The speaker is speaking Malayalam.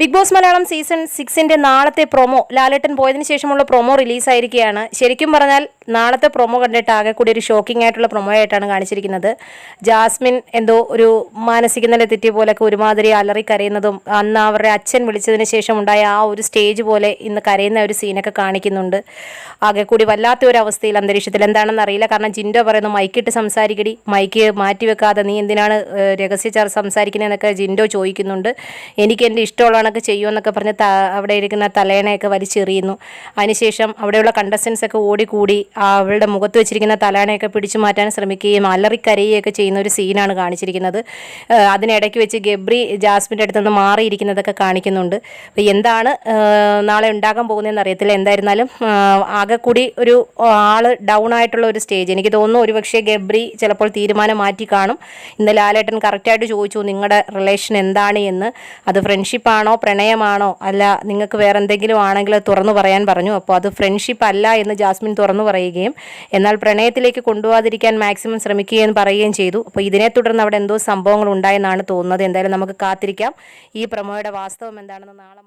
ബിഗ് ബോസ് മലയാളം സീസൺ 6 നാളത്തെ പ്രൊമോ ലാലേട്ടൻ പോയതിനു ശേഷമുള്ള പ്രൊമോ റിലീസായിരിക്കുകയാണ്. ശരിക്കും പറഞ്ഞാൽ നാളത്തെ പ്രൊമോ കണ്ടിട്ട് ആകെ കൂടി ഒരു ഷോക്കിംഗ് ആയിട്ടുള്ള പ്രൊമോ ആയിട്ടാണ് കാണിച്ചിരിക്കുന്നത്. ജാസ്മിൻ എന്തോ ഒരു മാനസിക നില തെറ്റിയ പോലൊക്കെ ഒരുമാതിരി അലറി കരയുന്നതും അന്ന് അവരുടെ അച്ഛൻ വിളിച്ചതിന് ശേഷം ഉണ്ടായ ആ ഒരു സ്റ്റേജ് പോലെ ഇന്ന് കരയുന്ന ഒരു സീനൊക്കെ കാണിക്കുന്നുണ്ട്. ആകെ കൂടി വല്ലാത്ത ഒരു അവസ്ഥയിൽ അന്തരീക്ഷത്തിൽ എന്താണെന്ന് അറിയില്ല. കാരണം ജിൻഡോ പറയുന്നു മൈക്കിട്ട് സംസാരിക്കടി, മൈക്ക് മാറ്റിവെക്കാതെ നീ എന്തിനാണ് രഹസ്യ സംസാരിക്കുന്നതെന്നൊക്കെ ജിൻഡോ ചോദിക്കുന്നുണ്ട്. എനിക്ക് എൻ്റെ ഇഷ്ടമുള്ള ചെയ്യുമെന്നൊക്കെ പറഞ്ഞ് അവിടെ ഇരിക്കുന്ന തലേണയൊക്കെ വലിച്ചെറിയുന്നു. അതിനുശേഷം അവിടെയുള്ള കണ്ടസ്റ്റൻസ് ഒക്കെ ഓടിക്കൂടി അവളുടെ മുഖത്ത് വെച്ചിരിക്കുന്ന തലേണയൊക്കെ പിടിച്ചു മാറ്റാൻ ശ്രമിക്കുകയും അലറിക്കരയുകയൊക്കെ ചെയ്യുന്ന ഒരു സീനാണ് കാണിച്ചിരിക്കുന്നത്. അതിനിടയ്ക്ക് വെച്ച് ഗബ്രി ജാസ്മിൻ്റെ അടുത്തുനിന്ന് മാറിയിരിക്കുന്നതൊക്കെ കാണിക്കുന്നുണ്ട്. അപ്പോൾ എന്താണ് നാളെ ഉണ്ടാകാൻ പോകുന്നതെന്ന് അറിയത്തില്ല. എന്തായിരുന്നാലും ആകെ കൂടി ഒരു ആള് ഡൗൺ ആയിട്ടുള്ള ഒരു സ്റ്റേജ്. എനിക്ക് തോന്നുന്നു ഒരുപക്ഷെ ഗബ്രി ചിലപ്പോൾ തീരുമാനം മാറ്റി കാണും. ഇന്ന് ലാലേട്ടൻ കറക്റ്റായിട്ട് ചോദിച്ചു നിങ്ങളുടെ റിലേഷൻ എന്താണ് എന്ന്. അത് ഫ്രണ്ട്ഷിപ്പാണോ പ്രണയമാണോ അല്ല നിങ്ങൾക്ക് വേറെ എന്തെങ്കിലും ആണെങ്കിൽ തുറന്നു പറയാൻ പറഞ്ഞു. അപ്പോൾ അത് ഫ്രണ്ട്ഷിപ്പ് അല്ല എന്ന് ജാസ്മിൻ തുറന്നു പറയുകയും എന്നാൽ പ്രണയത്തിലേക്ക് കൊണ്ടുപോകാതിരിക്കാൻ മാക്സിമം ശ്രമിക്കുകയും പറയുകയും ചെയ്തു. അപ്പോൾ ഇതിനെ തുടർന്ന് അവിടെ എന്തോ സംഭവങ്ങൾ ഉണ്ടായെന്നാണ് തോന്നുന്നത്. എന്തായാലും നമുക്ക് കാത്തിരിക്കാം ഈ പ്രൊമോയുടെ വാസ്തവം എന്താണെന്ന് നാളെ